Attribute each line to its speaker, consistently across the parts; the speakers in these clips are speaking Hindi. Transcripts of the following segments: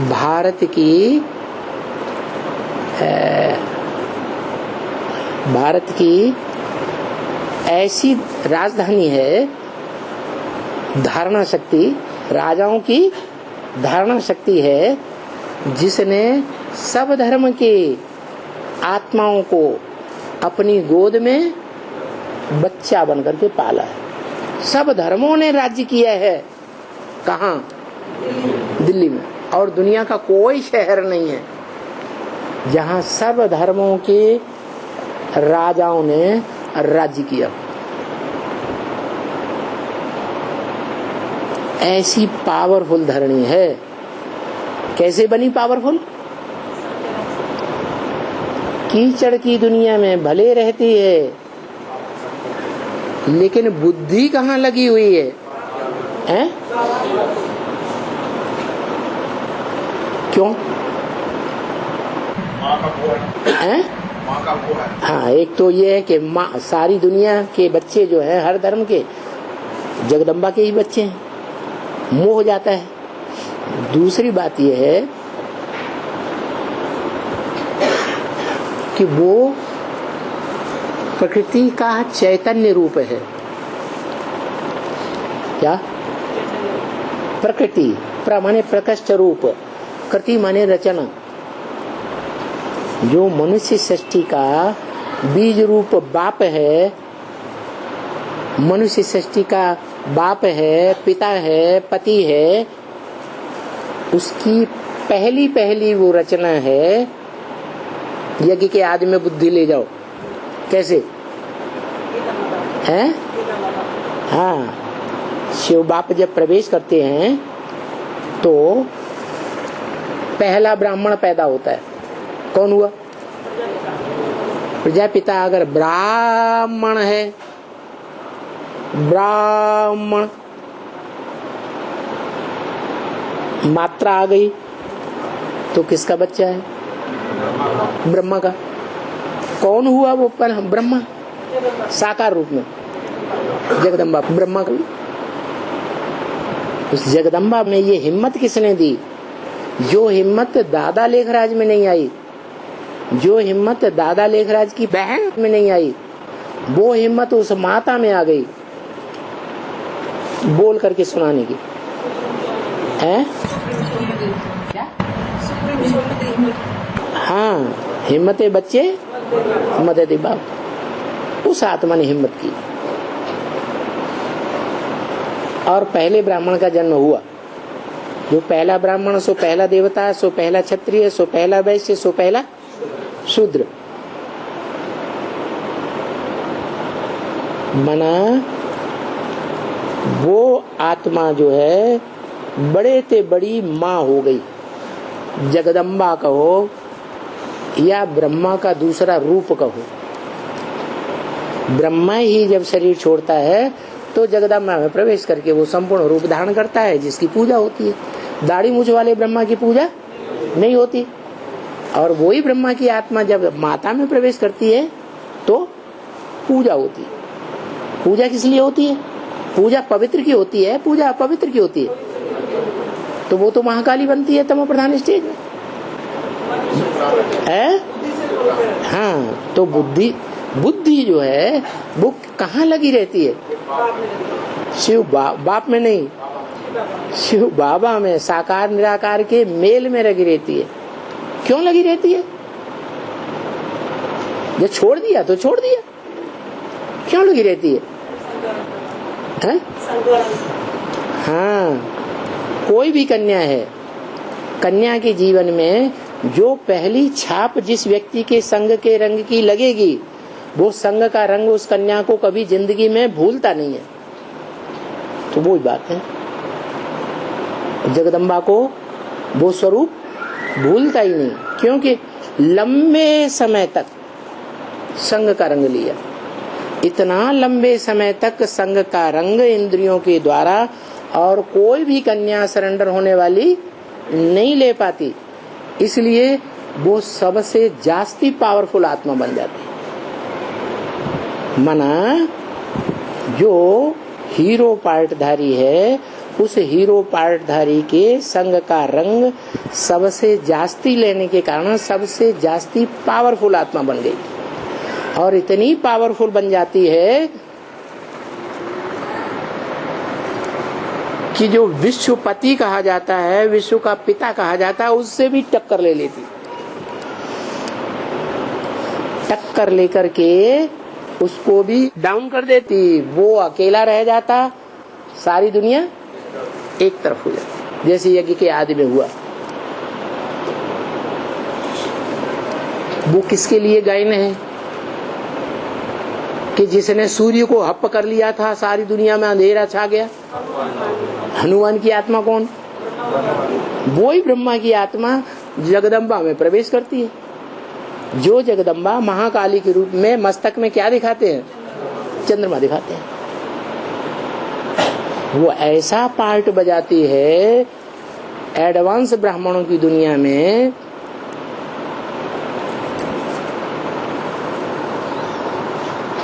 Speaker 1: भारत की ऐसी राजधानी है, धारणा शक्ति, राजाओं की धारणा शक्ति है, जिसने सब धर्म के आत्माओं को अपनी गोद में बच्चा बनकर के पाला है। सब धर्मों ने राज्य किया है। कहाँ? दिल्ली में। और दुनिया का कोई शहर नहीं है जहाँ सब धर्मों के राजाओं ने राज्य किया। ऐसी पावरफुल धरणी है। कैसे बनी पावरफुल? कीचड़ की दुनिया में भले रहती है, लेकिन बुद्धि कहाँ लगी हुई है? हैं? क्यों? हैं? हाँ, एक तो ये है कि माँ, सारी दुनिया के बच्चे जो हैं, हर धर्म के, जगदम्बा के ही बच्चे हैं। मोह हो जाता है। दूसरी बात यह है कि वो प्रकृति का चैतन्य रूप है। क्या? प्रकृति, प्र माने प्रकृष्ट रूप, कृति माने रचना। जो मनुष्य सृष्टि का बीज रूप बाप है, मनुष्य सृष्टि का बाप है, पिता है, पति है, उसकी पहली पहली वो रचना है। यज्ञ के आदि में बुद्धि ले जाओ। कैसे हैं? हाँ, शिव बाप जब प्रवेश करते हैं तो पहला ब्राह्मण पैदा होता है। कौन हुआ? प्रजापिता। अगर ब्राह्मण है, ब्राह्मण मात्रा आ गई तो किसका बच्चा है? ब्रह्मा का। कौन हुआ वो ब्रह्मा? साकार रूप में जगदम्बा, ब्रह्मा का। उस जगदम्बा में ये हिम्मत किसने दी? जो हिम्मत दादा लेखराज में नहीं आई, जो हिम्मत दादा लेखराज की बहन में नहीं आई, वो हिम्मत उस माता में आ गई बोल करके सुनाने की। है? हाँ, हिम्मते बच्चे मदद बाप। उस आत्मा ने हिम्मत की और पहले ब्राह्मण का जन्म हुआ। जो पहला ब्राह्मण, सो पहला देवता, सो पहला क्षत्रिय, सो पहला वैश्य, सो पहला शूद्र। मना वो आत्मा जो है बड़े ते बड़ी माँ हो गई। जगदम्बा कहो या ब्रह्मा का दूसरा रूप कहो। ब्रह्मा ही जब शरीर छोड़ता है तो जगदम्बा में प्रवेश करके वो संपूर्ण रूप धारण करता है, जिसकी पूजा होती है। दाढ़ी मूछ वाले ब्रह्मा की पूजा नहीं होती। और वही ब्रह्मा की आत्मा जब माता में प्रवेश करती है तो पूजा होती है। पूजा किस लिए होती है? पूजा पवित्र की होती है, पूजा अपवित्र की होती है। तो वो तो महाकाली बनती है तमो प्रधान स्टेज में है। हाँ, तो बुद्धि जो है वो कहाँ लगी रहती है? शिव बाप में नहीं, शिव बाबा में, साकार निराकार के मेल में लगी रहती है। क्यों लगी रहती है? ये छोड़ दिया तो छोड़ दिया, क्यों लगी रहती है? हैं? हाँ, कोई भी कन्या है, कन्या के जीवन में जो पहली छाप जिस व्यक्ति के संग के रंग की लगेगी, वो संग का रंग उस कन्या को कभी जिंदगी में भूलता नहीं है। तो वो बात है, जगदम्बा को वो स्वरूप भूलता ही नहीं, क्योंकि लंबे समय तक संग का रंग लिया। इतना लंबे समय तक संग का रंग इंद्रियों के द्वारा और कोई भी कन्या सरेंडर होने वाली नहीं ले पाती। इसलिए वो सबसे जास्ती पावरफुल आत्मा बन जाती है। मना जो हीरो पार्टधारी है उस हीरो पार्टधारी के संग का रंग सबसे जास्ती लेने के कारण सबसे जास्ती पावरफुल आत्मा बन गई, और इतनी पावरफुल बन जाती है कि जो विश्वपति कहा जाता है, विश्व का पिता कहा जाता है, उससे भी टक्कर ले लेती। टक्कर लेकर के उसको भी डाउन कर देती। वो अकेला रह जाता, सारी दुनिया एक तरफ हो जाती, जैसे यज्ञ के आदि में हुआ। वो किसके लिए गायन है कि जिसने सूर्य को हप कर लिया था, सारी दुनिया में अंधेरा छा गया। हनुमान की आत्मा कौन? वो ही ब्रह्मा की आत्मा जगदम्बा में प्रवेश करती है। जो जगदम्बा महाकाली के रूप में मस्तक में क्या दिखाते हैं? चंद्रमा दिखाते हैं। वो ऐसा पार्ट बजाती है एडवांस ब्राह्मणों की दुनिया में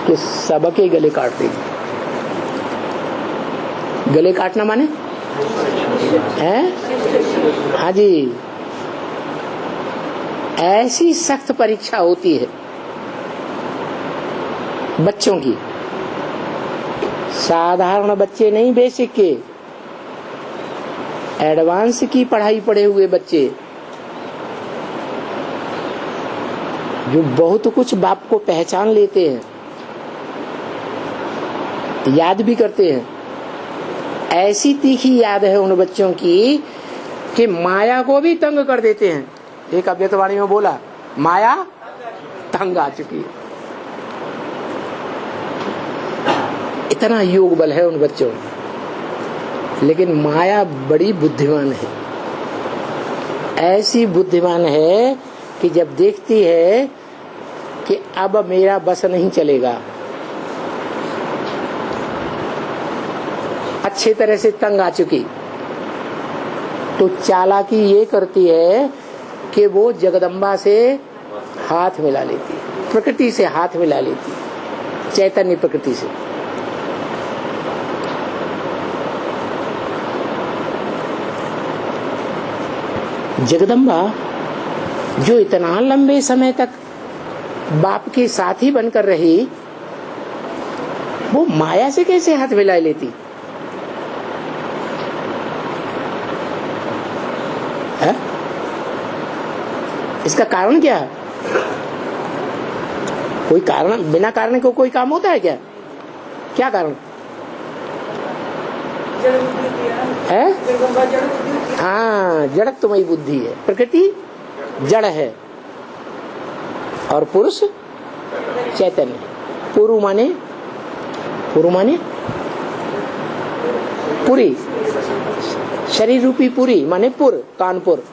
Speaker 1: कि सबके गले काट देगी। गले काटना माने हैं? हाँ जी, ऐसी सख्त परीक्षा होती है बच्चों की। साधारण बच्चे नहीं, बेसिक के, एडवांस की पढ़ाई पढ़े हुए बच्चे जो बहुत कुछ बाप को पहचान लेते हैं, याद भी करते हैं। ऐसी तीखी याद है उन बच्चों की कि माया को भी तंग कर देते हैं। एक अव्यक्तवाणी में बोला, माया तंग आ चुकी है। इतना योग बल है उन बच्चों में। लेकिन माया बड़ी बुद्धिमान है, ऐसी बुद्धिमान है कि जब देखती है कि अब मेरा बस नहीं चलेगा, अच्छी तरह से तंग आ चुकी, तो चालाकी ये करती है कि वो जगदम्बा से हाथ मिला लेती है, प्रकृति से हाथ मिला लेती है, चैतन्य प्रकृति से। जगदम्बा जो इतना लंबे समय तक बाप के साथी बनकर रही, वो माया से कैसे हाथ मिला लेती है? इसका कारण क्या है? कोई कारण, बिना कारण को कोई काम होता है क्या? क्या कारण है? हाँ, जड़त्वमयी बुद्धि है। प्रकृति जड़ है और पुरुष चैतन्य। पुरु माने पुरी, शरीर रूपी पुरी माने पुर, कानपुर,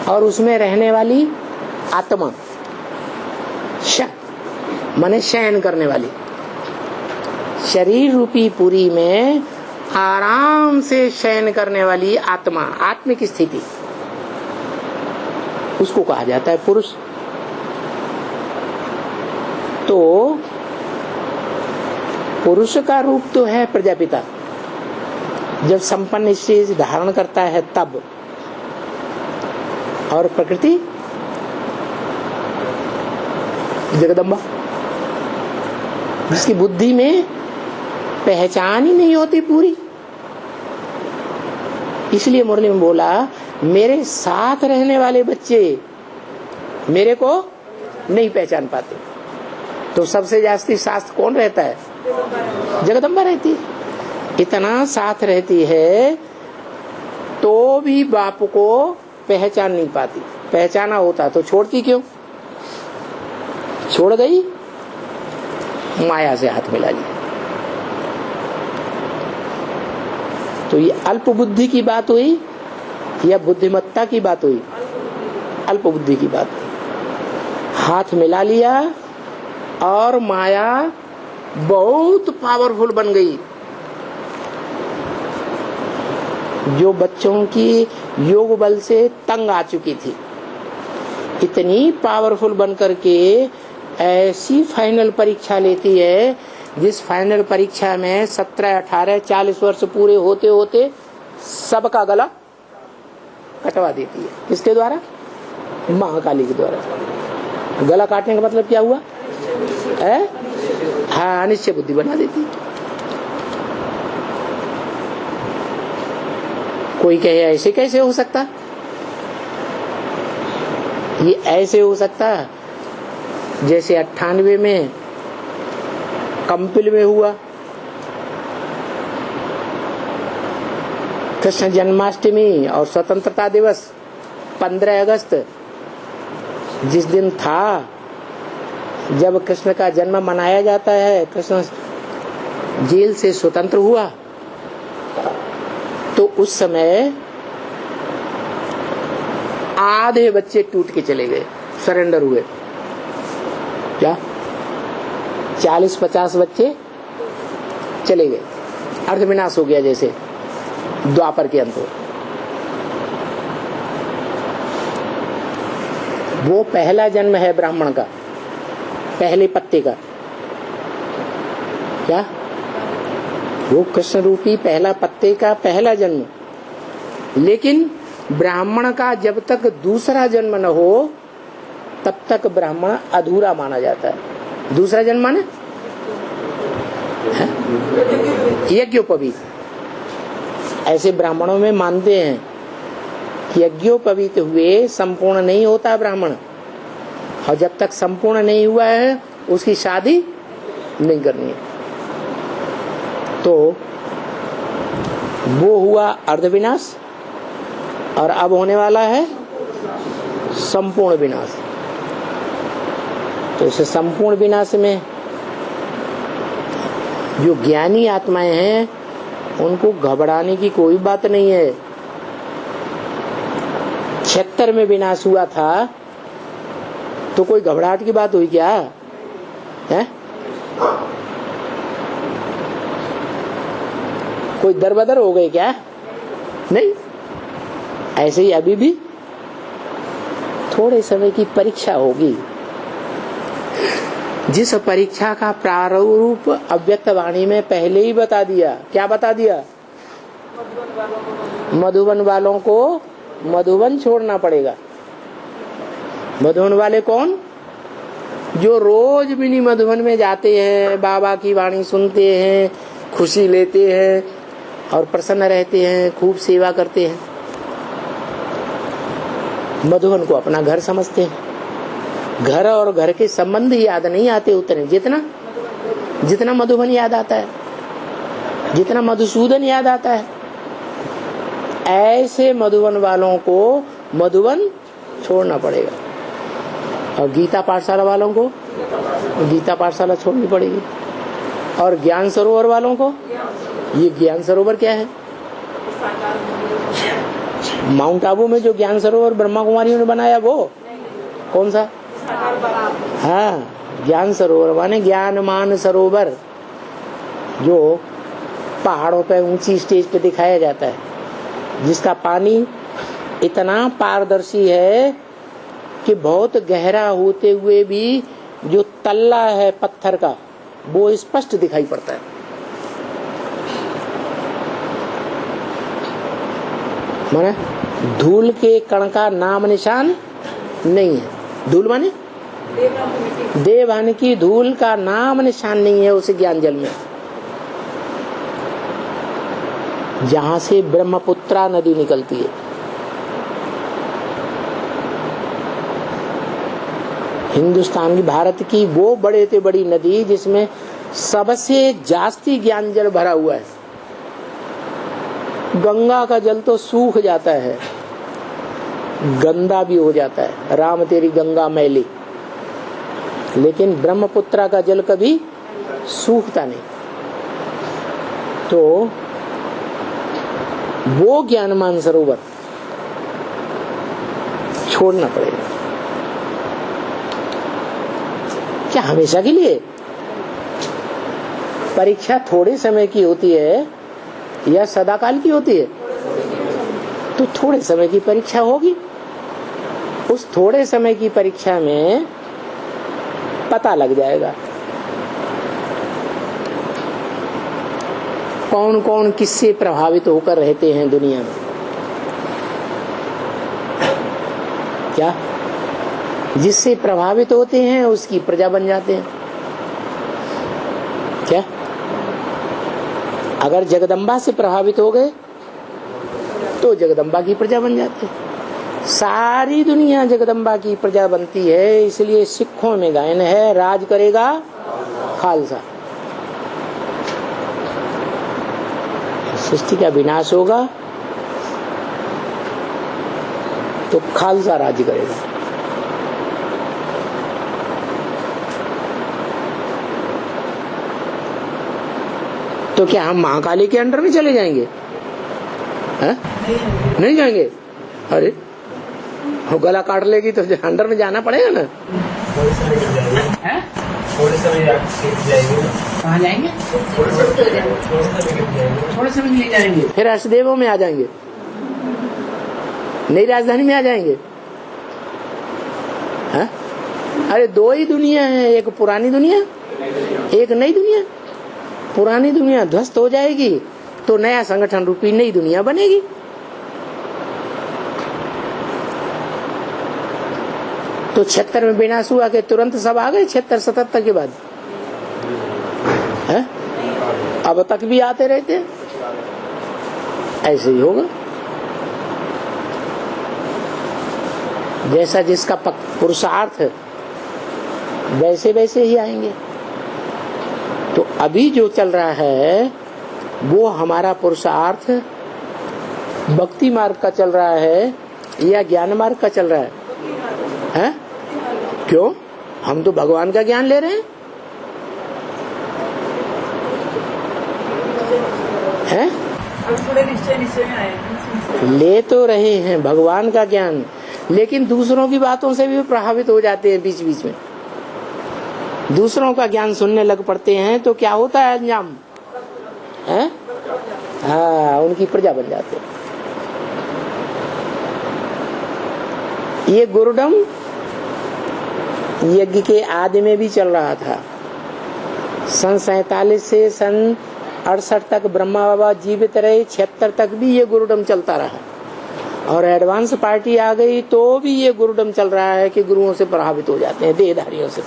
Speaker 1: और उसमें रहने वाली आत्मा, शक माने शयन करने वाली। शरीर रूपी पुरी में आराम से शयन करने वाली आत्मा, आत्मिक स्थिति, उसको कहा जाता है पुरुष। तो पुरुष का रूप तो है प्रजापिता, जब संपन्न स्टेज धारण करता है तब, और प्रकृति जगदम्बा, जिसकी बुद्धि में पहचान ही नहीं होती पूरी। इसलिए मुरली में बोला, मेरे साथ रहने वाले बच्चे मेरे को नहीं पहचान पाते। तो सबसे जास्ती साथ कौन रहता है? जगदम्बा रहती है। इतना साथ रहती है तो भी बाप को पहचान नहीं पाती। पहचाना होता तो छोड़ती क्यों? छोड़ गई, माया से हाथ मिला लिया। तो ये अल्प बुद्धि की बात हुई या बुद्धिमत्ता की बात हुई? अल्प बुद्धि की बात हुई। हाथ मिला लिया और माया बहुत पावरफुल बन गई। जो बच्चों की योग बल से तंग आ चुकी थी, इतनी पावरफुल बन करके ऐसी फाइनल परीक्षा लेती है जिस फाइनल परीक्षा में 17, 18, 40 वर्ष पूरे होते होते सबका गला कटवा देती है। किसके द्वारा? महाकाली के द्वारा। गला काटने का मतलब क्या हुआ है? हाँ, अनिश्चय बुद्धि बना देती। कोई कहे ऐसे कैसे हो सकता? ये ऐसे हो सकता जैसे 98 में कंपिल में हुआ। कृष्ण जन्माष्टमी और स्वतंत्रता दिवस 15 अगस्त जिस दिन था, जब कृष्ण का जन्म मनाया जाता है, कृष्ण जेल से स्वतंत्र हुआ, तो उस समय आधे बच्चे टूट के चले गए, सरेंडर हुए। क्या 40-50 बच्चे चले गए, अर्धविनाश हो गया जैसे द्वापर के अंत। वो पहला जन्म है ब्राह्मण का, पहले पत्ते का। क्या? वो कृष्ण रूपी पहला पत्ते का पहला जन्म। लेकिन ब्राह्मण का जब तक दूसरा जन्म न हो तब तक ब्राह्मण अधूरा माना जाता है। दूसरा जन्म माने यज्ञोपवीत। ऐसे ब्राह्मणों में मानते हैं कि यज्ञोपवीत हुए संपूर्ण नहीं होता ब्राह्मण, और जब तक संपूर्ण नहीं हुआ है उसकी शादी नहीं करनी है। तो वो हुआ अर्धविनाश, और अब होने वाला है संपूर्ण विनाश। तो इस संपूर्ण विनाश में जो ज्ञानी आत्माएं हैं उनको घबराने की कोई बात नहीं है। 76 में विनाश हुआ था तो कोई घबराहट की बात हुई क्या है? कोई दरबदर हो गए क्या? नहीं। ऐसे ही अभी भी थोड़े समय की परीक्षा होगी, जिस परीक्षा का प्रारूप अव्यक्त वाणी में पहले ही बता दिया। क्या बता दिया? मधुबन वालों को मधुबन छोड़ना पड़ेगा। मधुबन वाले कौन? जो रोज मिनी मधुबन में जाते हैं, बाबा की वाणी सुनते हैं, खुशी लेते हैं और प्रसन्न रहते हैं, खूब सेवा करते हैं। मधुबन को अपना घर समझते हैं। घर और घर के संबंध याद नहीं आते उतने जितना मधुबन याद आता है, जितना मधुसूदन याद आता है। ऐसे मधुबन वालों को मधुबन छोड़ना पड़ेगा, और गीता पाठशाला वालों को गीता पाठशाला छोड़नी पड़ेगी। और ज्ञान सरोवर वालों को, ये ज्ञान सरोवर क्या है? माउंट आबू में जो ज्ञान सरोवर ब्रह्मा कुमारियों ने बनाया वो कौन सा? हाँ, ज्ञान सरोवर माने ज्ञानमान सरोवर, जो पहाड़ों पे ऊंची स्टेज पे दिखाया जाता है, जिसका पानी इतना पारदर्शी है कि बहुत गहरा होते हुए भी जो तल्ला है पत्थर का वो स्पष्ट दिखाई पड़ता है। माने धूल के कण का नाम निशान नहीं है। धूल माने देवहन की धूल का नाम निशान नहीं है उस ज्ञान जल में, जहां से ब्रह्मपुत्रा नदी निकलती है। हिंदुस्तान की, भारत की वो बड़े से बड़ी नदी जिसमें सबसे जास्ती ज्ञान जल भरा हुआ है। गंगा का जल तो सूख जाता है, गंदा भी हो जाता है, राम तेरी गंगा मैली, लेकिन ब्रह्मपुत्रा का जल कभी सूखता नहीं। तो वो ज्ञानमान सरोवर छोड़ना पड़ेगा। क्या हमेशा के लिए? परीक्षा थोड़े समय की होती है या सदाकाल की होती है? तो थोड़े समय की परीक्षा होगी। उस थोड़े समय की परीक्षा में पता लग जाएगा कौन कौन किससे प्रभावित होकर रहते हैं दुनिया में? क्या? जिससे प्रभावित होते हैं उसकी प्रजा बन जाते हैं। क्या? अगर जगदम्बा से प्रभावित हो गए तो जगदम्बा की प्रजा बन जाते हैं। सारी दुनिया जगदम्बा की प्रजा बनती है। इसलिए सिखों में गायन है, राज करेगा खालसा। सृष्टि का विनाश होगा तो खालसा राज्य करेगा। तो क्या हम महाकाली के अंडर में चले जाएंगे? है? नहीं जाएंगे। अरे वो गला काट लेगी तो अंडर में जाना पड़ेगा ना। कहाँ जाएंगे? थोड़े समय के लिए जाएंगे, फिर अष्टदेवों में आ जाएंगे, नई राजधानी में आ जाएंगे। है? अरे दो ही दुनिया है, एक पुरानी दुनिया, एक नई दुनिया। पुरानी दुनिया ध्वस्त हो जाएगी तो नया संगठन रूपी नई दुनिया बनेगी। तो 76 में विनाश हुआ कि तुरंत सब आ गए 76-77 के बाद? है? अब तक भी आते रहते हैं। ऐसे ही होगा। जैसा जिसका पुरुषार्थ वैसे वैसे ही आएंगे। तो अभी जो चल रहा है वो हमारा पुरुषार्थ भक्ति मार्ग का चल रहा है या ज्ञान मार्ग का चल रहा है? हैं? क्यों? हम तो भगवान का ज्ञान ले रहे हैं। हैं?
Speaker 2: थोड़े निश्चय में आए।
Speaker 1: ले तो रहे हैं भगवान का ज्ञान, लेकिन दूसरों की बातों से भी प्रभावित हो जाते हैं। बीच बीच में दूसरों का ज्ञान सुनने लग पड़ते हैं तो क्या होता है अंजाम? है? हाँ, उनकी प्रजा बन जाते हैं। ये गुरुडम यज्ञ के आदि में भी चल रहा था। सन 47 से सन 68 तक ब्रह्मा बाबा जीवित रहे, 76 तक भी ये गुरुडम चलता रहा। और एडवांस पार्टी आ गई तो भी ये गुरुडम चल रहा है कि गुरुओं से प्रभावित हो जाते हैं, देहधारियों से।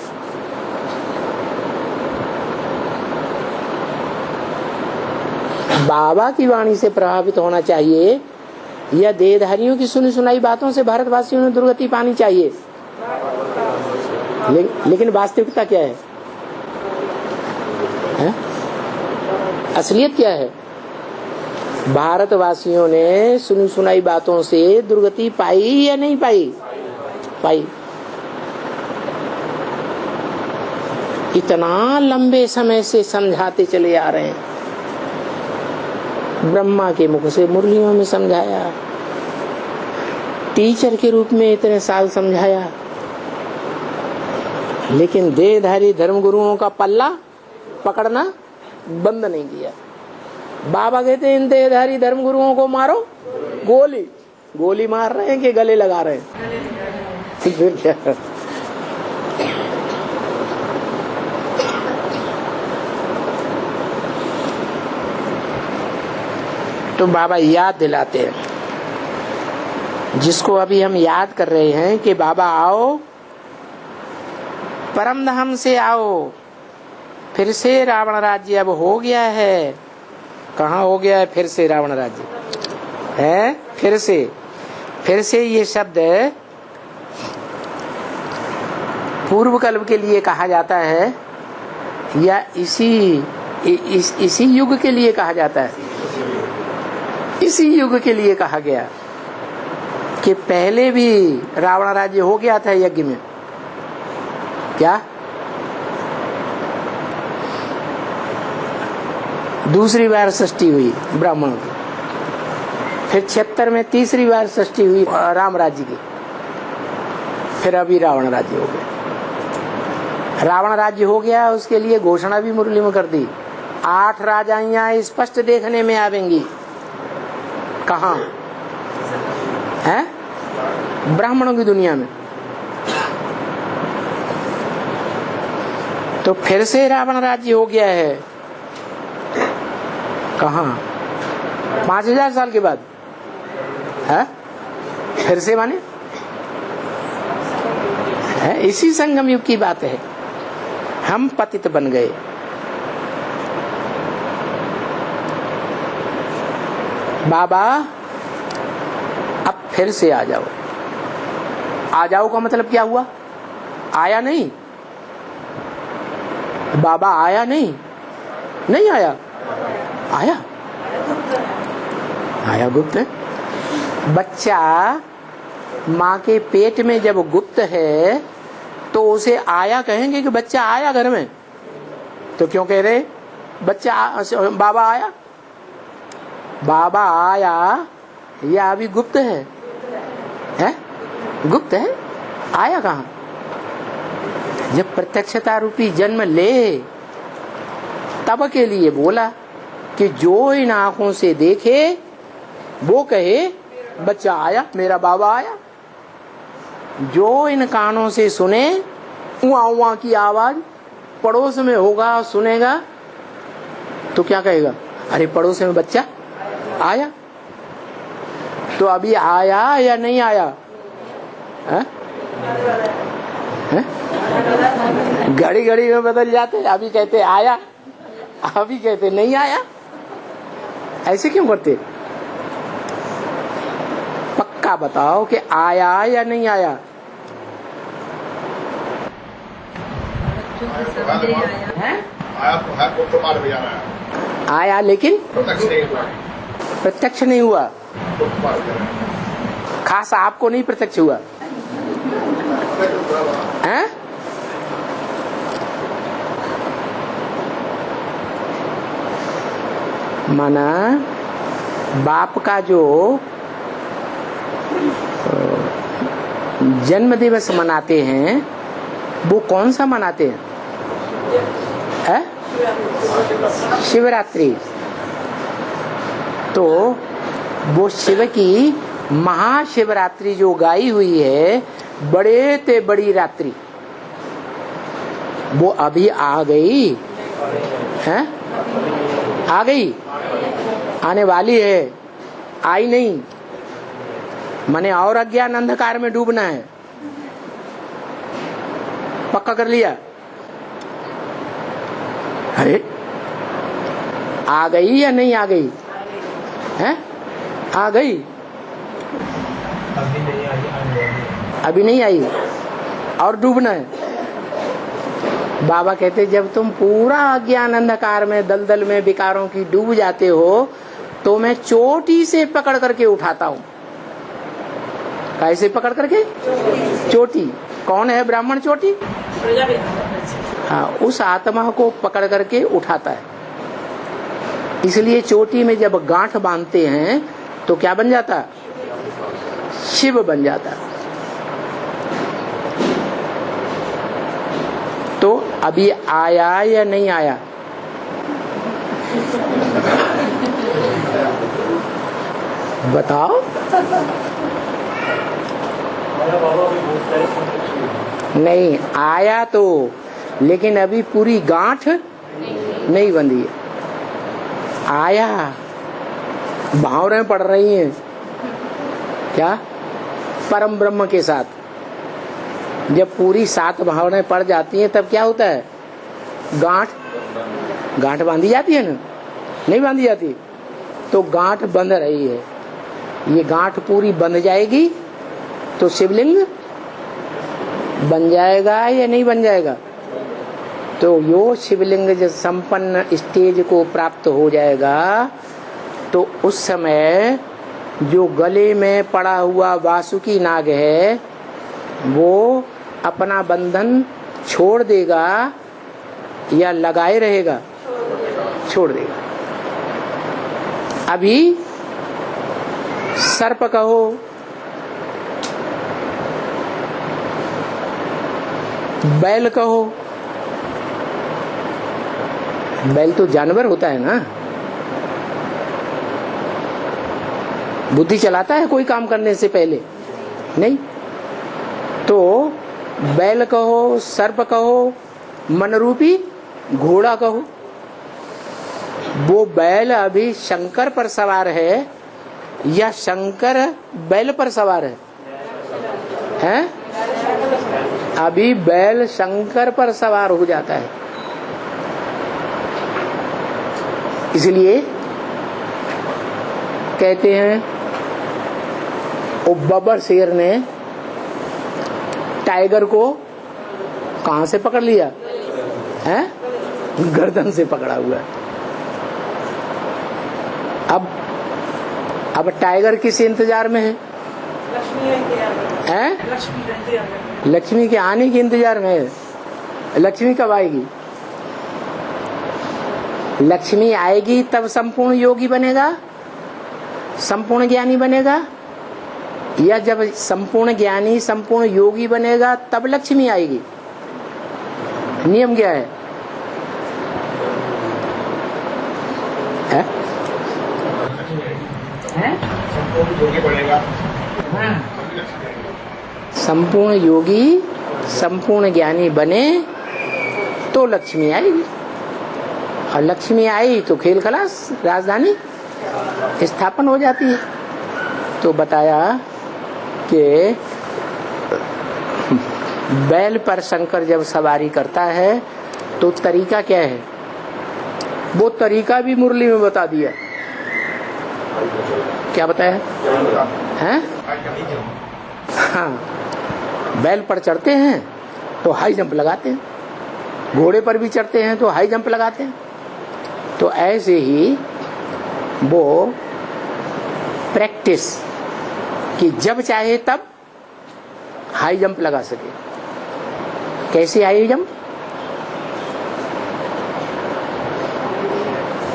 Speaker 1: बाबा की वाणी से प्रभावित होना चाहिए या देहधारियों की सुनी सुनाई बातों से भारतवासियों ने दुर्गति पानी चाहिए? लेकिन वास्तविकता क्या है? असलियत क्या है? भारतवासियों ने सुनी सुनाई बातों से दुर्गति पाई या नहीं पाई? पाई। इतना लंबे समय से समझाते चले आ रहे हैं। ब्रह्मा के मुख से मुरलियों में समझाया, टीचर के रूप में इतने साल समझाया, लेकिन देहधारी धर्मगुरुओं का पल्ला पकड़ना बंद नहीं किया। बाबा कहते हैं इन देहधारी धर्मगुरुओं को मारो, गोली गोली मार रहे हैं कि गले लगा रहे हैं? फिर क्या? तो बाबा याद दिलाते हैं, जिसको अभी हम याद कर रहे हैं कि बाबा आओ, परम धाम से आओ, फिर से रावण राज्य अब हो गया है। कहाँ हो गया है फिर से रावण राज्य? है फिर से ये शब्द पूर्व कल्प के लिए कहा जाता है या इसी युग के लिए कहा जाता है? इसी युग के लिए कहा गया कि पहले भी रावण राज्य हो गया था यज्ञ में। क्या? दूसरी बार सृष्टि हुई ब्राह्मणों की, फिर 76 में तीसरी बार सृष्टि हुई राम राज्य की, फिर अभी रावण राज्य हो गया। रावण राज्य हो गया, उसके लिए घोषणा भी मुरली में कर दी। 8 राजाइयां स्पष्ट देखने में आवेंगी। कहाँ? है ब्राह्मणों की दुनिया में। तो फिर से रावण राज्य हो गया है। कहाँ? 5000 साल के बाद है? फिर से माने है? इसी संगम युग की बात है। हम पतित बन गए। बाबा अब फिर से आ जाओ। आ जाओ का मतलब क्या हुआ? आया नहीं। बाबा आया नहीं, नहीं आया, आया, आया गुप्त है। बच्चा माँ के पेट में जब गुप्त है तो उसे आया कहेंगे कि बच्चा आया घर में? तो क्यों कह रहे बच्चा बाबा आया? बाबा आया या अभी गुप्त है? गुप्त है, आया कहाँ? जब प्रत्यक्षता रूपी जन्म ले तब के लिए बोला कि जो इन आंखों से देखे वो कहे बच्चा आया, मेरा बाबा आया। जो इन कानों से सुने उआ उआ की आवाज पड़ोस में होगा, सुनेगा तो क्या कहेगा? अरे पड़ोस में बच्चा आया। तो अभी आया या नहीं आया? है? घड़ी घड़ी में बदल जाते। अभी कहते आया, अभी कहते नहीं आया। ऐसे क्यों करते? पक्का बताओ कि आया या नहीं आया?
Speaker 3: आया तो है, वो तो मार भी आ रहा है।
Speaker 1: आया लेकिन
Speaker 3: प्रत्यक्ष नहीं हुआ।
Speaker 1: प्रत्यक्ष नहीं हुआ।
Speaker 3: तो मार भी आ रहा है।
Speaker 1: खास आपको नहीं प्रत्यक्ष हुआ है? माना बाप का जो जन्म दिवस मनाते हैं वो कौन सा मनाते हैं? शिवरात्रि। तो वो शिव की महाशिवरात्रि जो गाई हुई है, बड़े ते बड़ी रात्रि, वो अभी आ गई है? आ गई, आने वाली है, आई नहीं। माने और अज्ञान अंधकार में डूबना है। पक्का कर लिया? अरे आ गई या नहीं आ गई? है? आ गई, अभी नहीं आई और डूबना है। बाबा कहते जब तुम पूरा अज्ञान अंधकार में दलदल में विकारों की डूब जाते हो तो मैं चोटी से पकड़ करके उठाता हूँ। कैसे पकड़ करके? चोटी। कौन है ब्राह्मण चोटी? हाँ, उस आत्मा को पकड़ करके उठाता है। इसलिए चोटी में जब गांठ बांधते हैं तो क्या बन जाता? शिव बन जाता। तो अभी आया या नहीं आया? बताओ। नहीं आया तो, लेकिन अभी पूरी गांठ नहीं बंधी है। आया, भावनाएं पड़ रही हैं क्या? परम ब्रह्म के साथ जब पूरी 7 भावनाएं पड़ जाती हैं तब क्या होता है? गांठ बांधी जाती है ना? नहीं बांधी जाती? तो गांठ बंध रही है। ये गांठ पूरी बंध जाएगी तो शिवलिंग बन जाएगा या नहीं बन जाएगा? तो यो शिवलिंग जब संपन्न स्टेज को प्राप्त हो जाएगा तो उस समय जो गले में पड़ा हुआ वासुकी नाग है वो अपना बंधन छोड़ देगा या लगाए रहेगा? छोड़ देगा। अभी सर्प कहो, बैल कहो, बैल तो जानवर होता है ना, बुद्धि चलाता है कोई काम करने से पहले? नहीं। तो बैल कहो, सर्प कहो, मनरूपी घोड़ा कहो, वो बैल अभी शंकर पर सवार है या शंकर बैल पर सवार है? हैं? अभी बैल शंकर पर सवार हो जाता है। इसलिए कहते हैं वो बब्बर शेर ने टाइगर को कहां से पकड़ लिया है? गर्दन से पकड़ा हुआ है। अब टाइगर किस इंतजार में है? लक्ष्मी के आने के इंतजार में है। लक्ष्मी कब आएगी? लक्ष्मी आएगी तब संपूर्ण योगी बनेगा, संपूर्ण ज्ञानी बनेगा, या जब संपूर्ण ज्ञानी संपूर्ण योगी बनेगा तब लक्ष्मी आएगी? नियम क्या है? संपूर्ण योगी संपूर्ण ज्ञानी बने तो लक्ष्मी आएगी, और लक्ष्मी आई तो खेल खलास, राजधानी स्थापन हो जाती है। तो बताया कि बैल पर शंकर जब सवारी करता है तो तरीका क्या है? वो तरीका भी मुरली में बता दिया। क्या बताया है? हाँ, बैल पर चढ़ते हैं तो हाई जंप लगाते हैं, घोड़े पर भी चढ़ते हैं तो हाई जंप लगाते हैं। तो ऐसे ही वो प्रैक्टिस कि जब चाहे तब हाई जंप लगा सके। कैसे हाई जंप?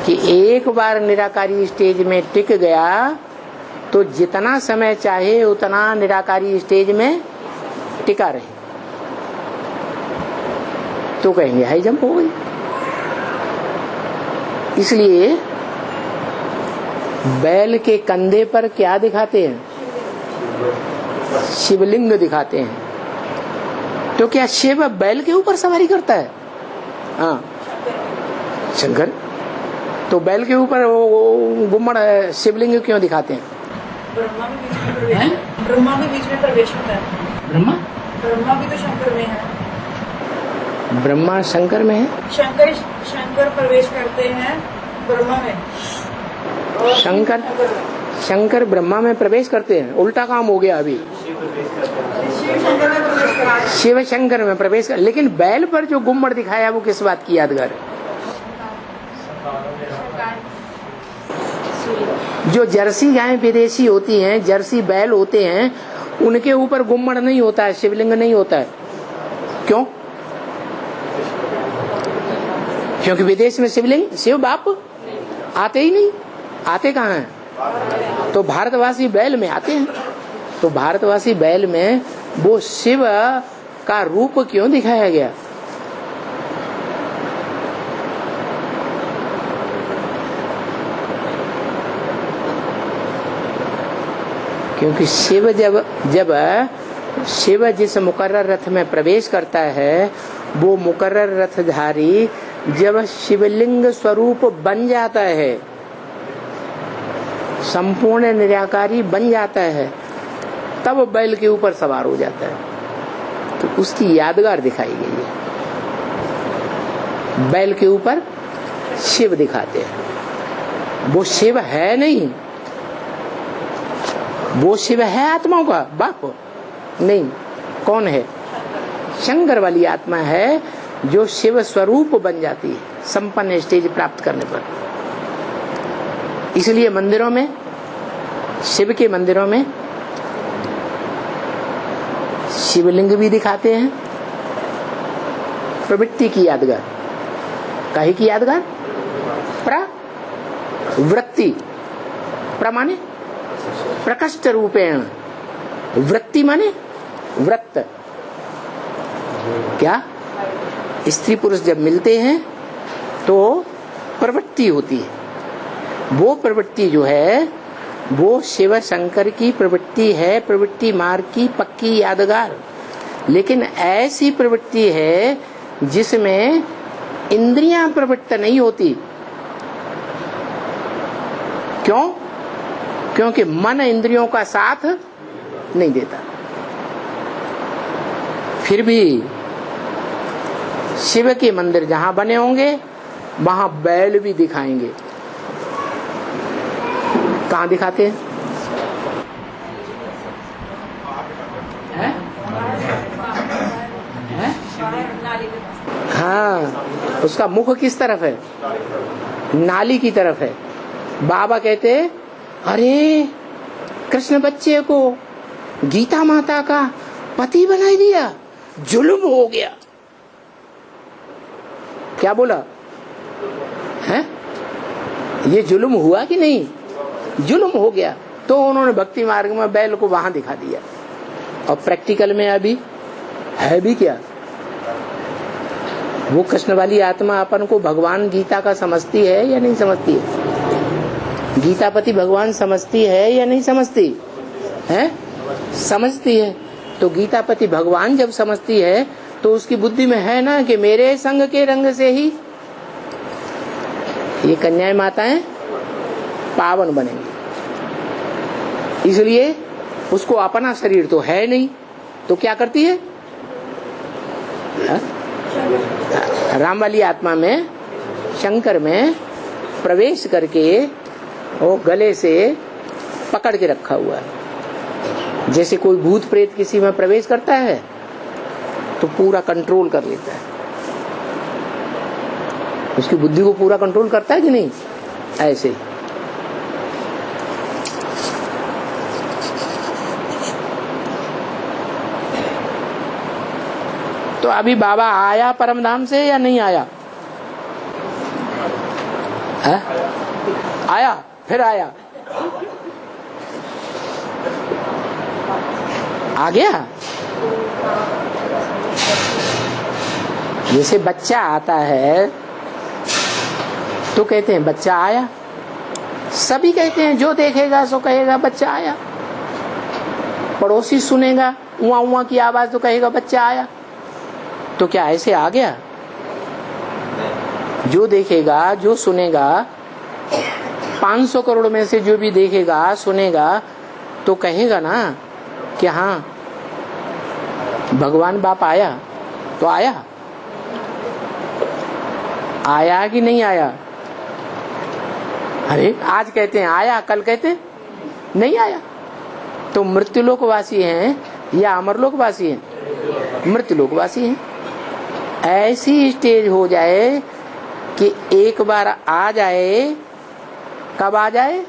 Speaker 1: कि एक बार निराकारी स्टेज में टिक गया तो जितना समय चाहे उतना निराकारी स्टेज में टिका रहे, तो कहेंगे हाई जंप हो गई। इसलिए बैल के कंधे पर क्या दिखाते हैं? शिवलिंग दिखाते हैं। तो क्या शिव बैल के ऊपर सवारी करता है? हाँ, शंकर। तो बैल के ऊपर गुम्मड़ शिवलिंग क्यों दिखाते हैं?
Speaker 2: ब्रह्मा भी बीच में प्रवेश होता है। ब्रह्मा भी तो शंकर में है।
Speaker 1: ब्रह्मा शंकर में है।
Speaker 2: शंकर प्रवेश करते हैं ब्रह्मा में।
Speaker 1: शंकर ब्रह्मा में प्रवेश करते हैं। उल्टा काम हो गया अभी। शिव शंकर में प्रवेश कर, लेकिन बैल पर जो गुम्मड़ दिखाया वो किस बात की यादगार है? जो जर्सी गाय विदेशी होती हैं, जर्सी बैल होते हैं, उनके ऊपर गुम्मड़ नहीं होता है, शिवलिंग नहीं होता है। क्यों? क्योंकि विदेश में शिवलिंग, शिव बाप आते ही नहीं। आते कहाँ हैं? तो भारतवासी बैल में आते हैं। तो भारतवासी बैल में वो शिव का रूप क्यों दिखाया गया? क्योंकि शिव जब शिव जिस मुकर्रर रथ में प्रवेश करता है, वो मुकर्रर रथधारी जब शिवलिंग स्वरूप बन जाता है, संपूर्ण निराकारी बन जाता है, तब बैल के ऊपर सवार हो जाता है। तो उसकी यादगार दिखाई गई है। बैल के ऊपर शिव दिखाते हैं। वो शिव है नहीं, वो शिव है आत्माओं का बाप नहीं। कौन है? शंकर वाली आत्मा है जो शिव स्वरूप बन जाती है संपन्न स्टेज प्राप्त करने पर। इसलिए मंदिरों में, शिव के मंदिरों में शिवलिंग भी दिखाते हैं। प्रवृत्ति की यादगार, काहे की यादगार? प्रवृत्ति। प्रमाने प्रकष्ट रूपेण, वृत्ति माने व्रत। क्या? स्त्री पुरुष जब मिलते हैं तो प्रवृत्ति होती है। वो प्रवृत्ति जो है वो शिव शंकर की प्रवृत्ति है, प्रवृत्ति मार्ग की पक्की यादगार। लेकिन ऐसी प्रवृत्ति है जिसमें इंद्रियां प्रवृत्त नहीं होती, क्यों? क्योंकि मन इंद्रियों का साथ नहीं देता। फिर भी शिव के मंदिर जहां बने होंगे वहां बैल भी दिखाएंगे। कहां दिखाते हैं? हाँ, उसका मुख किस तरफ है? नाली की तरफ है। बाबा कहते अरे कृष्ण बच्चे को गीता माता का पति बना दिया, जुल्म हो गया। क्या बोला है? ये जुल्म हुआ कि नहीं? जुल्म हो गया। तो उन्होंने भक्ति मार्ग में बैल को वहां दिखा दिया। और प्रैक्टिकल में अभी है भी क्या? वो कृष्ण वाली आत्मा अपन को भगवान गीता का समझती है या नहीं समझती है? गीतापति भगवान समझती है या नहीं समझती है? समझती है। तो गीतापति भगवान जब समझती है तो उसकी बुद्धि में है ना कि मेरे संग के रंग से ही ये कन्याएं माताएं पावन बनेंगी। इसलिए उसको अपना शरीर तो है नहीं, तो क्या करती है? राम वाली आत्मा में, शंकर में प्रवेश करके वो गले से पकड़ के रखा हुआ है। जैसे कोई भूत प्रेत किसी में प्रवेश करता है तो पूरा कंट्रोल कर लेता है, उसकी बुद्धि को पूरा कंट्रोल करता है कि नहीं? ऐसे तो अभी बाबा आया परमधाम से या नहीं आया है? आया, फिर आया, आ गया। जैसे बच्चा आता है तो कहते हैं बच्चा आया। सभी कहते हैं, जो देखेगा सो कहेगा बच्चा आया। पड़ोसी सुनेगा उआ उआ की आवाज तो कहेगा बच्चा आया। तो क्या ऐसे आ गया? जो देखेगा, जो सुनेगा, 500 करोड़ में से जो भी देखेगा सुनेगा तो कहेगा ना कि हाँ भगवान बाप आया। तो आया, आया कि नहीं आया? अरे आज कहते हैं आया, कल कहते नहीं आया। तो मृत्युलोकवासी हैं या अमरलोकवासी हैं? मृत्युलोकवासी हैं। ऐसी स्टेज हो जाए कि एक बार आ जाए। कब आ जाए?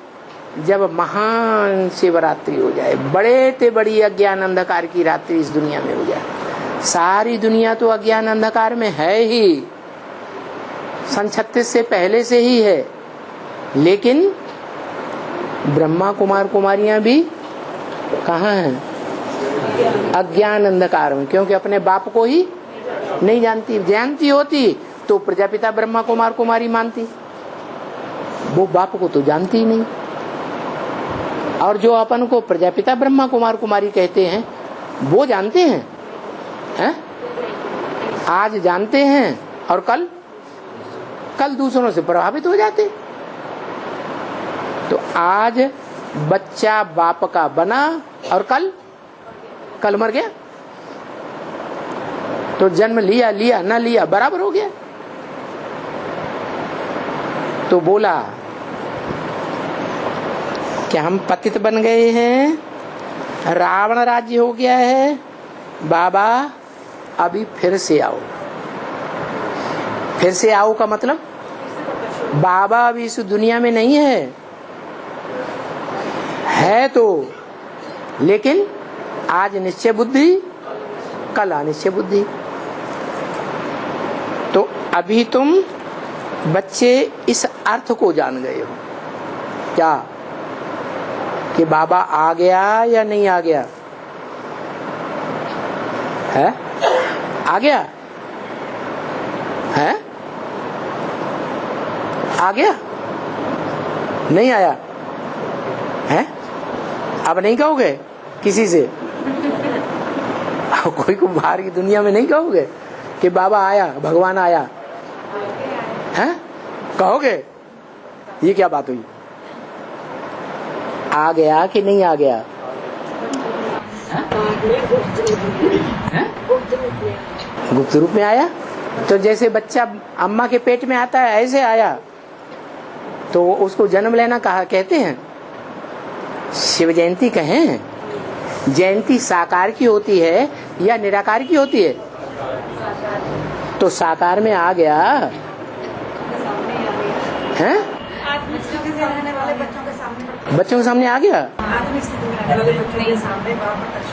Speaker 1: जब महान शिवरात्रि हो जाए, बड़े ते बड़ी अज्ञान अंधकार की रात्रि इस दुनिया में हो जाए। सारी दुनिया तो अज्ञान अंधकार में है ही, सन 36 से पहले से ही है। लेकिन ब्रह्मा कुमार कुमारियां भी कहाँ हैं? अज्ञान अंधकार में, क्योंकि अपने बाप को ही नहीं जानती। जानती होती तो प्रजापिता ब्रह्मा कुमार कुमारी मानती, वो बाप को तो जानती ही नहीं। और जो अपन को प्रजापिता ब्रह्मा कुमार कुमारी कहते हैं वो जानते हैं, हैं? आज जानते हैं और कल दूसरों से प्रभावित हो जाते। तो आज बच्चा बाप का बना और कल मर गया। तो जन्म लिया ना लिया बराबर हो गया। तो बोला कि हम पतित बन गए हैं, रावण राज्य हो गया है, बाबा अभी फिर से आओ। फिर से आओ का मतलब बाबा अभी इस दुनिया में नहीं है तो, लेकिन आज निश्चय बुद्धि, कल अनिश्चय बुद्धि। तो अभी तुम बच्चे इस अर्थ को जान गए हो क्या कि बाबा आ गया या नहीं आ गया है? आ गया है? आ गया नहीं आया है? अब नहीं कहोगे किसी से? कोई को बाहर की दुनिया में नहीं कहोगे कि बाबा आया, भगवान आया है? कहोगे? ये क्या बात हुई? आ गया कि नहीं आ गया? गुप्त रूप में आया। तो जैसे बच्चा अम्मा के पेट में आता है ऐसे आया, तो उसको जन्म लेना कहा कहते हैं। शिव जयंती कहें, जयंती साकार की होती है या निराकार की होती है? तो साकार में आ गया है, बच्चों के सामने आ गया।
Speaker 2: आत्मिक स्थिति में आने वाले बच्चों के सामने बाप प्रकट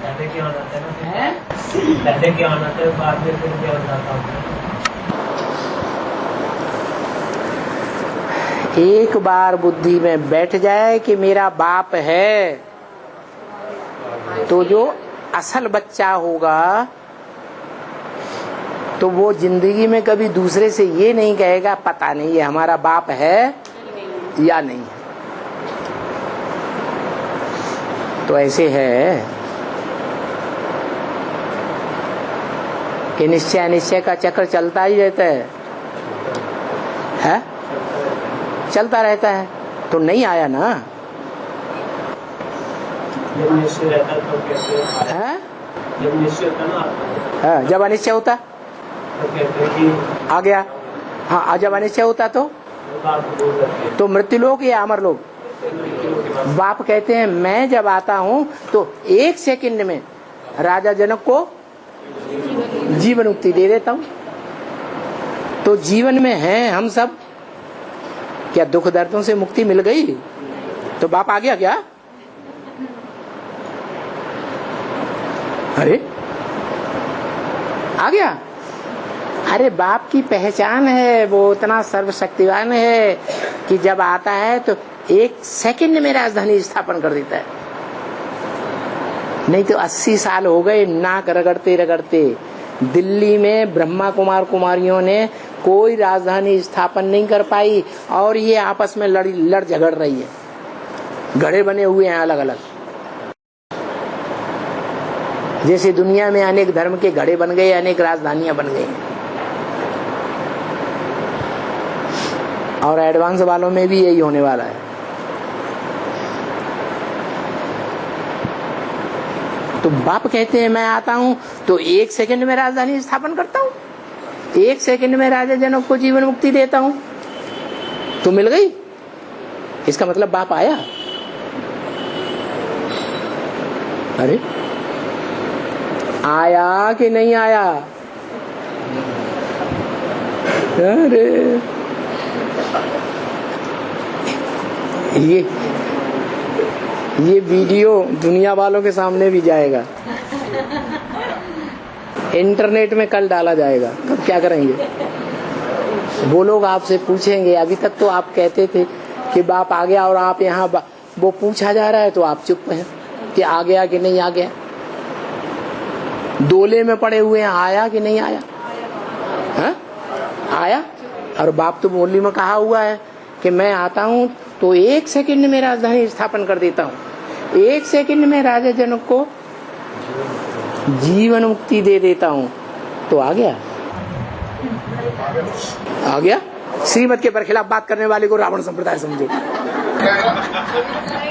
Speaker 4: पहले क्या होना था ना, पहले क्या होना था, बाद में फिर क्या होना था।
Speaker 1: एक बार बुद्धि में बैठ जाए कि मेरा बाप है, तो जो असल बच्चा होगा तो वो जिंदगी में कभी दूसरे से ये नहीं कहेगा पता नहीं ये हमारा बाप है या नहीं है। तो ऐसे है कि निश्चय अनिश्चय का चक्र चलता ही रहता है? चलता रहता है। तो नहीं आया ना,
Speaker 4: जब निश्चय रहता तो कैसे
Speaker 1: है?
Speaker 4: जब निश्चय होता ना,
Speaker 1: जब अनिश्चय होता
Speaker 4: तो कहते हैं कि
Speaker 1: आ गया। हाँ, जब अनिश्चय होता तो मृत्युलोक या अमरलोक? बाप कहते हैं मैं जब आता हूँ तो 1 सेकंड में राजा जनक को जीवन मुक्ति दे देता हूँ। तो जीवन में है हम सब, क्या दुख दर्दों से मुक्ति मिल गई? तो बाप आ गया क्या? अरे आ गया। अरे बाप की पहचान है, वो इतना सर्वशक्तिवान है कि जब आता है तो 1 सेकंड में राजधानी स्थापन कर देता है। नहीं तो 80 साल हो गए नाक रगड़ते रगड़ते। दिल्ली में ब्रह्मा कुमार कुमारियों ने कोई राजधानी स्थापन नहीं कर पाई और ये आपस में लड़ झगड़ रही है। घड़े बने हुए हैं अलग अलग, जैसे दुनिया में अनेक धर्म के घड़े बन गए, अनेक राजधानियां बन गई। और एडवांस वालों में भी यही होने वाला है। तो बाप कहते हैं मैं आता हूं तो 1 सेकंड में राजधानी स्थापन करता हूं, 1 सेकंड में राजा जनक को जीवन मुक्ति देता हूं। तो मिल गई, इसका मतलब बाप आया। अरे आया कि नहीं आया? अरे ये वीडियो दुनिया वालों के सामने भी जाएगा, इंटरनेट में कल डाला जाएगा। तब क्या करेंगे वो लोग? आपसे पूछेंगे। अभी तक तो आप कहते थे कि बाप आ गया और आप यहाँ वो पूछा जा रहा है तो आप चुप हैं कि आ गया कि नहीं आ गया। डोले में पड़े हुए हैं, आया कि नहीं आया? हा? आया। और बाप तो मुरली में कहा हुआ है कि मैं आता हूं तो 1 सेकंड में राजधानी स्थापन कर देता हूं, 1 सेकंड में राजा जनक को जीवन मुक्ति दे देता हूं। तो आ गया, आ गया। श्रीमत के बरखिलाफ बात करने वाले को रावण संप्रदाय समझे।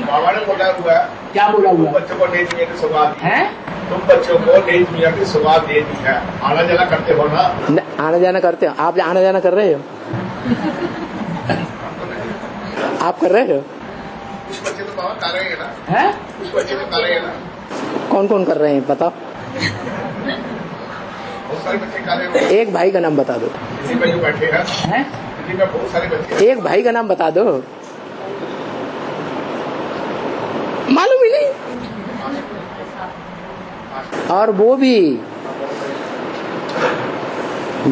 Speaker 3: बाबा ने बोला हुआ है,
Speaker 1: क्या बोला हुआ?
Speaker 3: बच्चों को डेट मियाँ की सौगात दी
Speaker 1: है,
Speaker 3: तुम बच्चों को डेट मियाँ की सौगात दे दी है। आना जाना करते हो ना?
Speaker 1: आना जाना करते हो आप? आना जाना कर रहे हो? आप कर रहे हो?
Speaker 3: कुछ बच्चे तो बाबा कर रहे हैं ना।
Speaker 1: है?
Speaker 3: कुछ बच्चे तो कर रहे हैं ना।
Speaker 1: कौन कौन कर रहे हैं बताओ?
Speaker 3: बहुत सारे बच्चे कर रहे हैं।
Speaker 1: एक भाई का नाम बता दो।
Speaker 3: दिल्ली में जो बैठे हैं, दिल्ली में बहुत सारे बच्चे।
Speaker 1: एक भाई का नाम बता दो। मालूम ही नहीं। और वो भी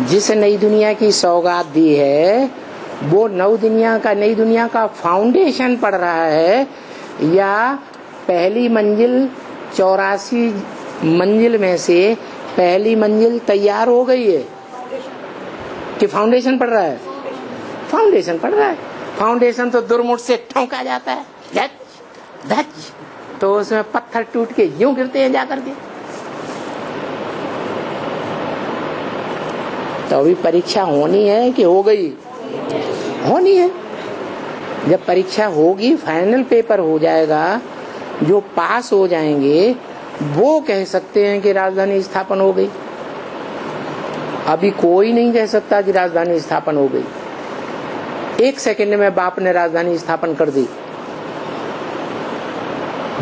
Speaker 1: जिस नई दुनिया की सौगात दी है वो नई दुनिया का फाउंडेशन पड़ रहा है, या पहली मंजिल 84 मंजिल में से पहली मंजिल तैयार हो गई है कि फाउंडेशन पड़ रहा है? फाउंडेशन पड़ रहा है। फाउंडेशन तो दुर्मुठ से ठोका जाता है, धच धच, तो उसमें पत्थर टूट के यूं गिरते हैं जाकर के। तो अभी परीक्षा होनी है कि हो गई? होनी है। जब परीक्षा होगी, फाइनल पेपर हो जाएगा, जो पास हो जाएंगे वो कह सकते हैं कि राजधानी स्थापन हो गई। अभी कोई नहीं कह सकता कि राजधानी स्थापन हो गई। 1 सेकंड में बाप ने राजधानी स्थापन कर दी।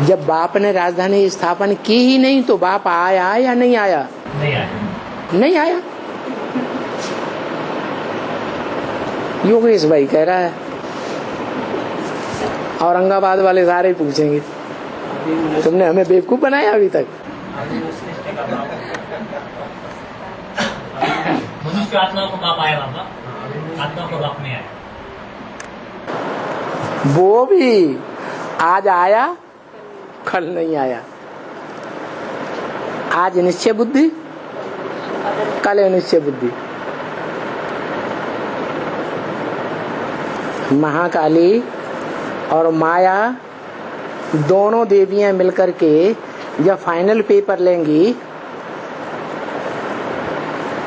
Speaker 1: जब बाप ने राजधानी स्थापन की ही नहीं तो बाप आया या नहीं आया?
Speaker 4: नहीं आया।
Speaker 1: नहीं आया। योगेश भाई कह रहा है, औरंगाबाद वाले सारे पूछेंगे तुमने हमें बेवकूफ बनाया अभी तक।
Speaker 4: मनुष्य आत्मा को बाप आया, बाबा आत्मा को बाप नहीं आया।
Speaker 1: वो भी आज आया, कल नहीं आया। आज निश्चय बुद्धि, कल अनिश्चय बुद्धि। महाकाली और माया दोनों देवियां मिलकर के जब फाइनल पेपर लेंगी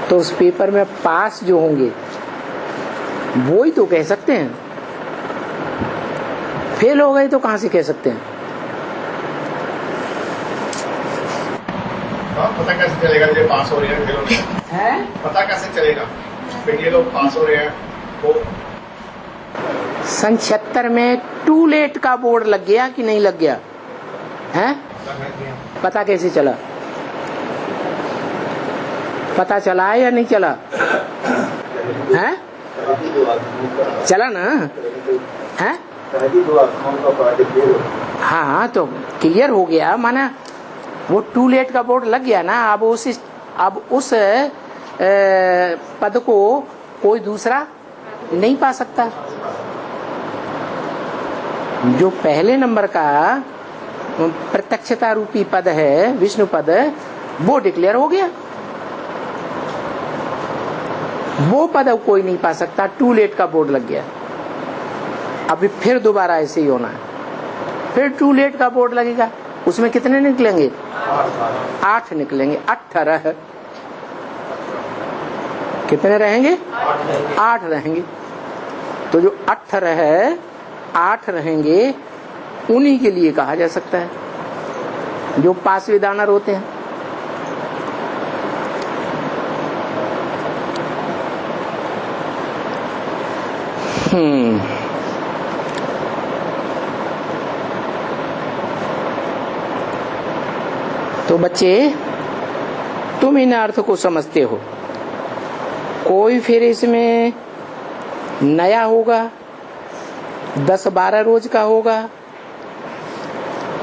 Speaker 1: तो उस पेपर में पास जो होंगे वो ही तो कह सकते हैं। फेल हो गए तो कहां से कह सकते हैं?
Speaker 3: पता कैसे चलेगा ये पास हो रहे हैं, फेल हो रहे हैं? पता कैसे चलेगा फिर ये लोग पास हो रहे हैं? वो
Speaker 1: सन 76 में टू लेट का बोर्ड लग गया कि नहीं लग गया है? पता कैसे चला? पता चला है या नहीं चला है? चला ना है? हाँ तो क्लियर हो गया, माना वो टू लेट का बोर्ड लग गया ना। अब उस पद को कोई दूसरा नहीं पा सकता। जो पहले नंबर का प्रत्यक्षता रूपी पद है, विष्णु पद, वो डिक्लेयर हो गया। वो पद अब कोई नहीं पा सकता, टू लेट का बोर्ड लग गया। अभी फिर दोबारा ऐसे ही होना है, फिर टू लेट का बोर्ड लगेगा। उसमें कितने निकलेंगे? 8 निकलेंगे। 18 कितने रहेंगे? 8 रहेंगे। तो जो 18 है, 8 रहेंगे, उन्हीं के लिए कहा जा सकता है जो पास विदानर होते हैं। तो बच्चे, तुम इन अर्थ को समझते हो। कोई फिर इसमें नया होगा, 10-12 रोज का होगा,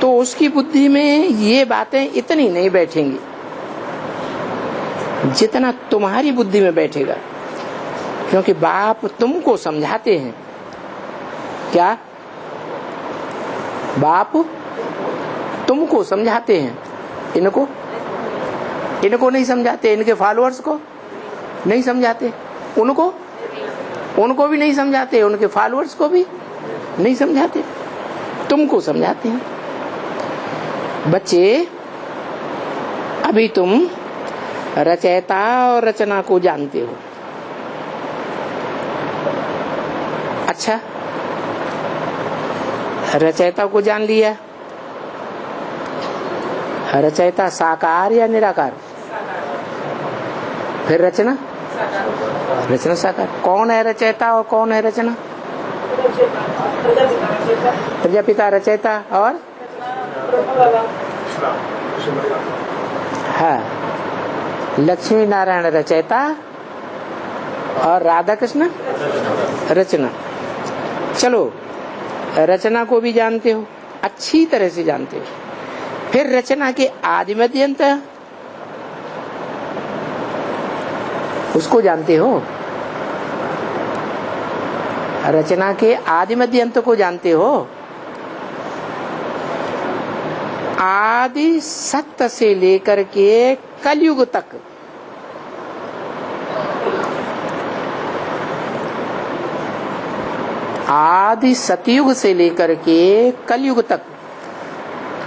Speaker 1: तो उसकी बुद्धि में ये बातें इतनी नहीं बैठेंगी जितना तुम्हारी बुद्धि में बैठेगा। क्योंकि बाप तुमको समझाते हैं। क्या? बाप तुमको समझाते हैं, इनको नहीं समझाते। इनके फॉलोअर्स को नहीं समझाते, उनको भी नहीं समझाते, उनके फॉलोअर्स को भी नहीं समझाते, तुमको समझाते हैं। बच्चे, अभी तुम रचयिता और रचना को जानते हो। अच्छा, रचयिता को जान लिया। रचयिता साकार या निराकार? फिर रचना? रचना साकार। कौन है रचयिता और कौन है रचना? प्रजापिता रचयिता और हाँ, लक्ष्मी नारायण रचयिता और राधा कृष्ण रचना। चलो, रचना को भी जानते हो, अच्छी तरह से जानते हो। फिर रचना के आदि मध्य अंत उसको जानते हो। रचना के आदि मध्य अंत को जानते हो। आदि सत्य से लेकर के कलयुग तक आदि सतयुग से लेकर के कलयुग तक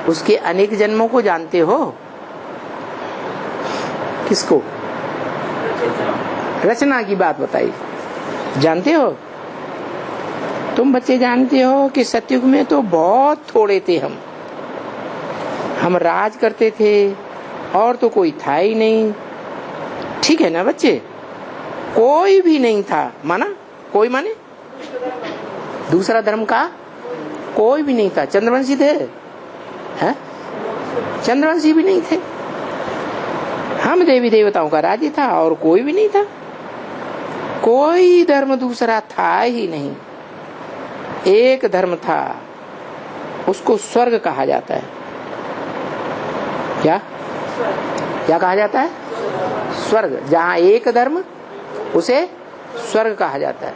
Speaker 1: उसके अनेक जन्मों को जानते हो। किसको? रचना की बात बताई, जानते हो? तुम बच्चे जानते हो कि सतयुग में तो बहुत थोड़े थे हम राज करते थे और तो कोई था ही नहीं। ठीक है ना बच्चे, कोई भी नहीं था, माना कोई माने दूसरा धर्म का कोई भी नहीं था। चंद्रवंशी थे, हैं? चंद्रवंशी भी नहीं थे। हम देवी देवताओं का राज्य था और कोई भी नहीं था। कोई धर्म दूसरा था ही नहीं, एक धर्म था, उसको स्वर्ग कहा जाता है। क्या क्या कहा जाता है? स्वर्ग। जहाँ एक धर्म उसे स्वर्ग कहा जाता है,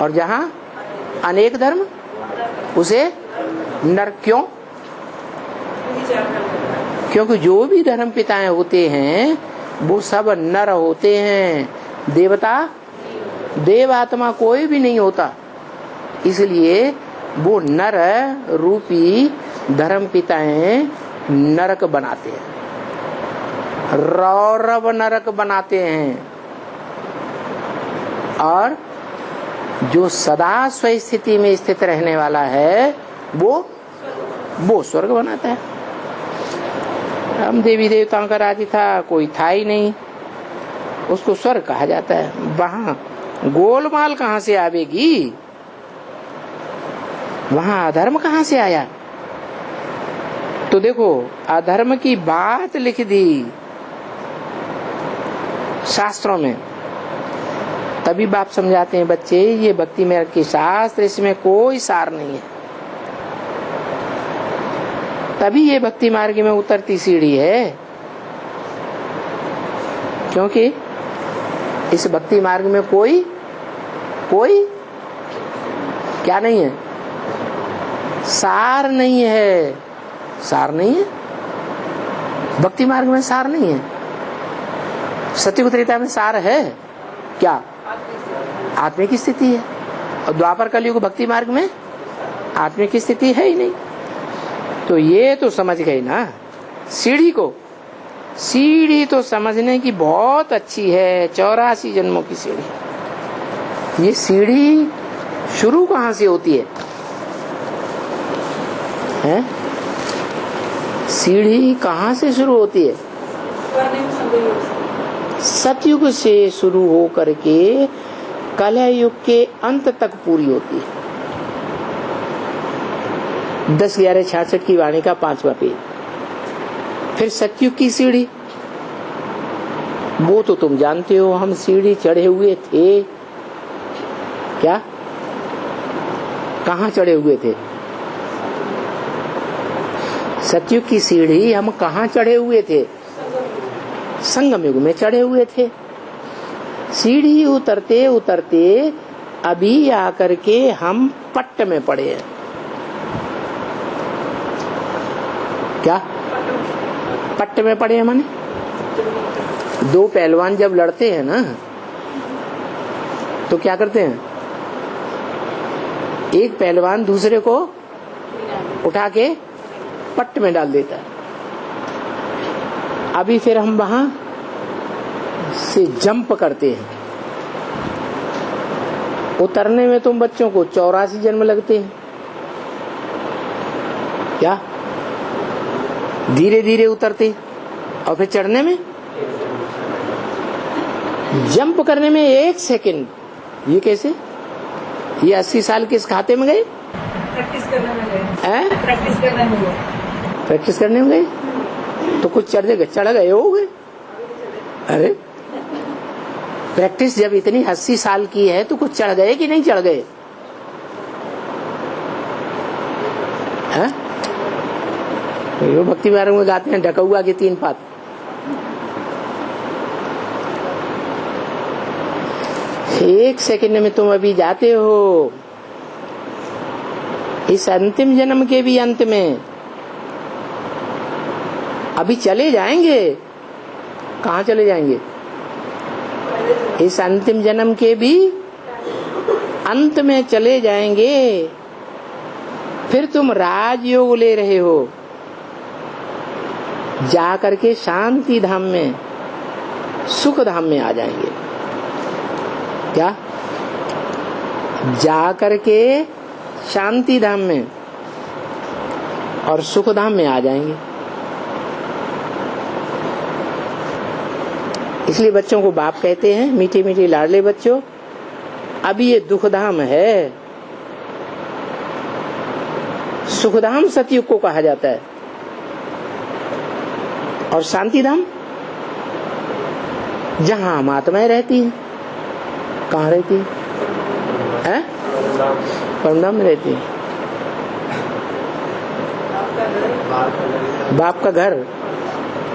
Speaker 1: और जहाँ अनेक धर्म उसे नरक। क्यों? क्योंकि जो भी धर्म पिताएं होते हैं वो सब नर होते हैं, देवता देव आत्मा कोई भी नहीं होता। इसलिए वो नर रूपी धर्म पिताएं नरक बनाते हैं, रौरव नरक बनाते हैं, और जो सदा स्वस्थिति में स्थित रहने वाला है वो स्वर्ग बनाता है। हम देवी देवताओं का राज्य था, कोई था ही नहीं, उसको स्वर्ग कहा जाता है। वहां गोलमाल कहाँ से आवेगी? वहां अधर्म कहाँ से आया? तो देखो, अधर्म की बात लिख दी शास्त्रों में, तभी बाप समझाते हैं बच्चे ये भक्ति मार्ग के शास्त्र, इसमें कोई सार नहीं है। तभी ये भक्ति मार्ग में उतरती सीढ़ी है, क्योंकि इस भक्ति मार्ग में कोई क्या नहीं है? सार नहीं है। सार नहीं है भक्ति मार्ग में, सार नहीं है। सत्युग त्रेता में सार है क्या? आत्मिक स्थिति है। और द्वापर कलयुग भक्ति मार्ग में आत्मिक स्थिति है ही नहीं। तो ये तो समझ गए ना सीढ़ी को। सीढ़ी तो समझने की बहुत अच्छी है, 84 जन्मों की सीढ़ी। ये सीढ़ी शुरू कहाँ से होती है? सीढ़ी कहाँ से शुरू होती है? सतयुग से शुरू हो करके कलयुग के अंत तक पूरी होती है। 10/11/66 की वाणी का 5वां पेज। फिर सतयुग की सीढ़ी, वो तो तुम जानते हो, हम सीढ़ी चढ़े हुए थे। क्या? कहाँ चढ़े हुए थे? सतयुग की सीढ़ी हम कहाँ चढ़े हुए थे? संगम युग में चढ़े हुए थे। सीढ़ी उतरते उतरते अभी आकर के हम पट्ट में पड़े हैं। क्या पट्ट में पड़े हैं? माने दो पहलवान जब लड़ते हैं ना, तो क्या करते हैं? एक पहलवान दूसरे को उठा के पट्ट में डाल देता है। अभी फिर हम वहां से जंप करते हैं। उतरने में तुम बच्चों को 84 जन्म लगते हैं। क्या? धीरे धीरे उतरते, और फिर चढ़ने में, जंप करने में 1 सेकंड। ये कैसे? ये 80 साल किस खाते में गए?
Speaker 2: प्रैक्टिस करने में गए।
Speaker 1: प्रैक्टिस करने में गए तो कुछ चढ़ गए हो गए। अरे प्रैक्टिस जब इतनी 80 साल की है तो कुछ चढ़ गए कि नहीं चढ़ गए? यो भक्ति मार्ग में गाते हैं ढकौआ के 3 पात। एक सेकंड में तुम अभी जाते हो इस अंतिम जन्म के भी अंत में। अभी चले जाएंगे, कहाँ चले जाएंगे? इस अंतिम जन्म के भी अंत में चले जाएंगे। फिर तुम राजयोग ले रहे हो, जा करके शांति धाम में, सुख धाम में आ जाएंगे। क्या? जा करके शांति धाम में और सुख धाम में आ जाएंगे। इसलिए बच्चों को बाप कहते हैं, मीठे मीठे लाडले बच्चों, अभी ये दुख धाम है। सुखधाम सतयुग को कहा जाता है और शांति धाम जहां हम आत्माएं रहती हैं। कहाँ रहती है? परमधाम में रहती है। बाप का घर।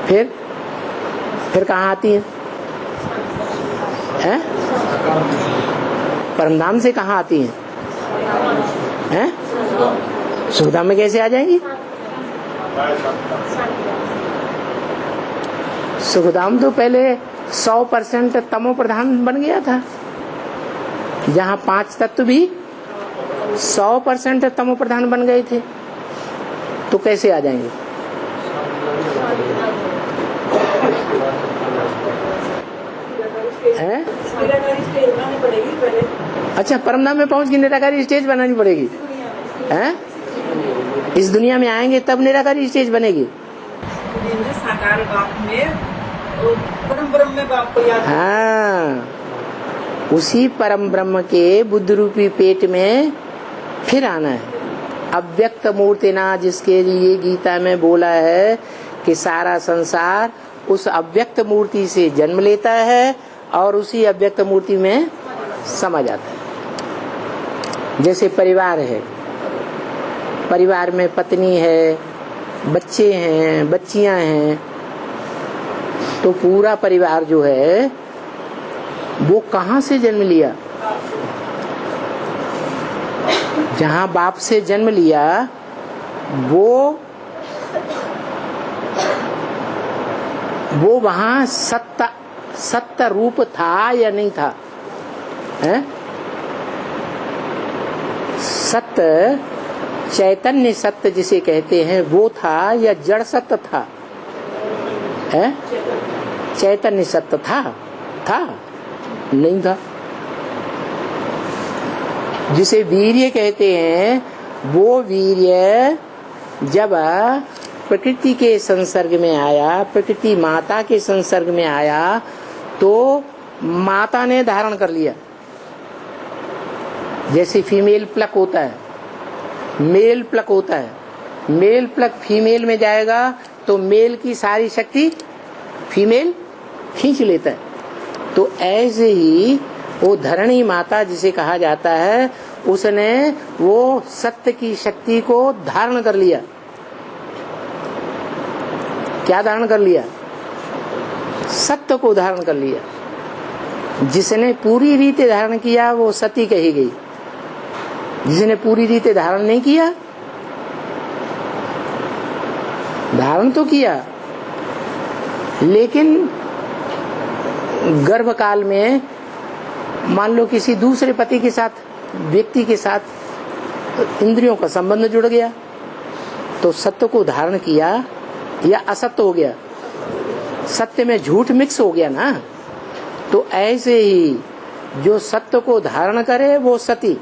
Speaker 1: फिर कहाँ आती है? परमधाम से कहाँ आती हैं? सुखधाम में कैसे आ जाएंगी? सुखधाम तो पहले 100% तमो प्रधान बन गया था, जहाँ 5 तत्व भी 100% तमो प्रधान बन गए थे, तो कैसे आ जाएंगे? हैं? अच्छा, परमधाम में पहुंच के निराकारी स्टेज बनानी पड़ेगी? हैं? इस दुनिया में आएंगे तब निराकारी स्टेज बनेगी।
Speaker 2: साकार बाप में, परम ब्रह्म में बाप को याद।
Speaker 1: हाँ, उसी परम ब्रह्म के बुद्ध रूपी पेट में फिर आना है। अव्यक्त मूर्ति ना, जिसके लिए गीता में बोला है कि सारा संसार उस अव्यक्त मूर्ति से जन्म लेता है और उसी अव्यक्त मूर्ति में समा जाता है। जैसे परिवार है, परिवार में पत्नी है, बच्चे हैं, बच्चियां हैं, तो पूरा परिवार जो है वो कहाँ से जन्म लिया? जहाँ बाप से जन्म लिया वो वहाँ सत्य रूप था या नहीं था? है? सत्य, चैतन्य सत्य जिसे कहते हैं, वो था या जड़ सत्य था? है? चैतन्य सत्य था? नहीं था। जिसे वीर्य कहते हैं, वो वीर्य जब प्रकृति के संसर्ग में आया, प्रकृति माता के संसर्ग में आया, तो माता ने धारण कर लिया। जैसे फीमेल प्लक होता है, मेल प्लक होता है, मेल प्लक फीमेल में जाएगा तो मेल की सारी शक्ति फीमेल खींच लेता है। तो ऐसे ही वो धरणी माता जिसे कहा जाता है, उसने वो सत्य की शक्ति को धारण कर लिया। क्या धारण कर लिया? सत्य को धारण कर लिया। जिसने पूरी रीति धारण किया वो सती कही गई। जिसने पूरी रीति धारण नहीं किया, धारण तो किया लेकिन गर्भकाल में मान लो किसी दूसरे पति के साथ, व्यक्ति के साथ इंद्रियों का संबंध जुड़ गया, तो सत्य को धारण किया या असत्य हो गया? सत्य में झूठ मिक्स हो गया ना। तो ऐसे ही जो सत्य को धारण करे वो सती,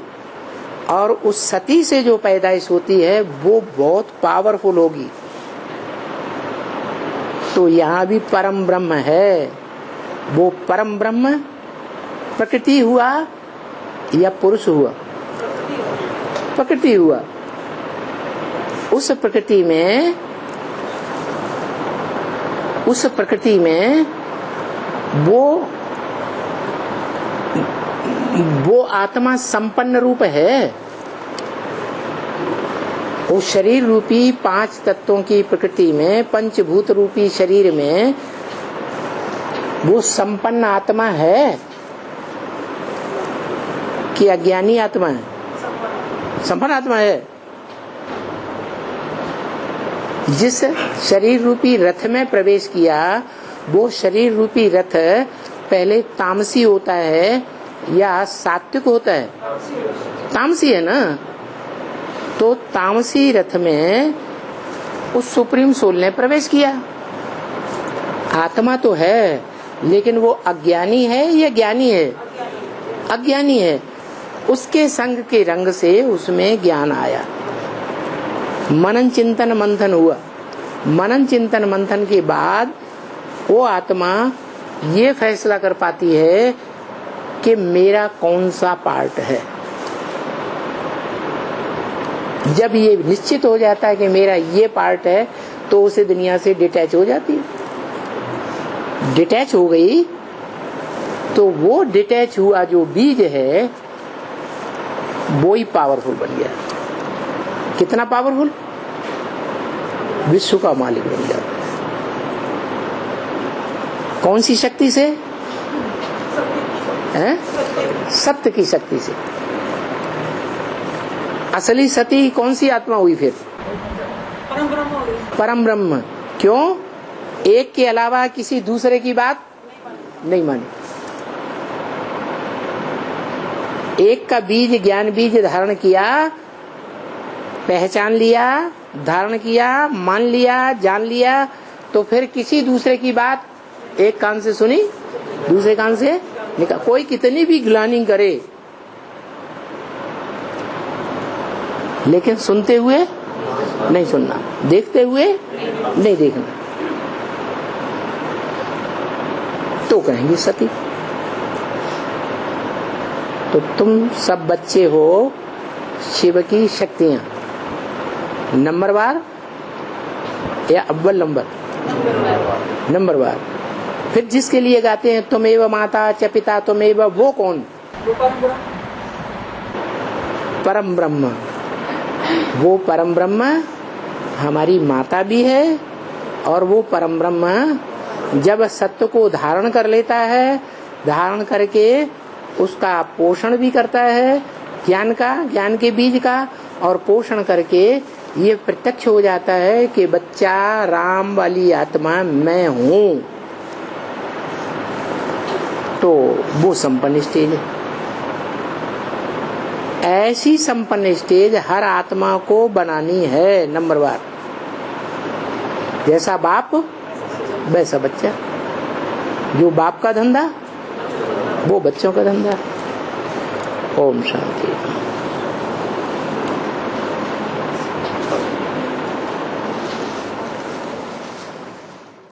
Speaker 1: और उस सती से जो पैदाइश होती है वो बहुत पावरफुल होगी। तो यहाँ भी परम ब्रह्म है। वो परम ब्रह्म प्रकृति हुआ या पुरुष हुआ? प्रकृति हुआ। उस प्रकृति में वो आत्मा संपन्न रूप है। वो शरीर रूपी 5 तत्वों की प्रकृति में, पंचभूत रूपी शरीर में वो संपन्न आत्मा है कि अज्ञानी आत्मा है? संपन्न आत्मा है। जिस शरीर रूपी रथ में प्रवेश किया, वो शरीर रूपी रथ पहले तामसी होता है या सात्विक होता है? तामसी है ना। तो तामसी रथ में उस सुप्रीम सोल ने प्रवेश किया। आत्मा तो है लेकिन वो अज्ञानी है या ज्ञानी है? अज्ञानी है। उसके संग के रंग से उसमें ज्ञान आया, मनन चिंतन मंथन हुआ। मनन चिंतन मंथन के बाद वो आत्मा ये फैसला कर पाती है कि मेरा कौन सा पार्ट है। जब ये निश्चित हो जाता है कि मेरा ये पार्ट है तो उसे दुनिया से डिटैच हो जाती है। डिटैच हो गई तो वो डिटैच हुआ जो बीज है वो ही पावरफुल बन गया। कितना पावरफुल? विश्व का मालिक बन गया। कौन सी शक्ति से? हैं? सत्य की शक्ति से। असली सती कौन सी आत्मा हुई फिर?
Speaker 2: परम ब्रह्म हो गई।
Speaker 1: परम ब्रह्म। क्यों? एक के अलावा किसी दूसरे की बात नहीं मानी। एक का बीज, ज्ञान बीज धारण किया, पहचान लिया, धारण किया, मान लिया, जान लिया, तो फिर किसी दूसरे की बात एक कान से सुनी, दूसरे कान से निकाल। कोई कितनी भी ग्लानी करे लेकिन सुनते हुए नहीं सुनना, देखते हुए नहीं देखना, तो कहेंगे सती। तो तुम सब बच्चे हो शिव की शक्तियां, नंबरवार या अव्वल नंबरवार। फिर जिसके लिए गाते हैं तुमेव माता च पिता तुमेव, वो कौन? परम ब्रह्म। वो परम ब्रह्म हमारी माता भी है और वो परम ब्रह्म जब सत्य को धारण कर लेता है, धारण करके उसका पोषण भी करता है, ज्ञान का, ज्ञान के बीज का, और पोषण करके ये प्रत्यक्ष हो जाता है कि बच्चा राम वाली आत्मा मैं हूँ। तो वो संपन्न स्टेज है। ऐसी संपन्न स्टेज हर आत्मा को बनानी है, नंबरवार। जैसा बाप वैसा बच्चा। जो बाप का धंधा वो बच्चों का धंधा। ओम शांति।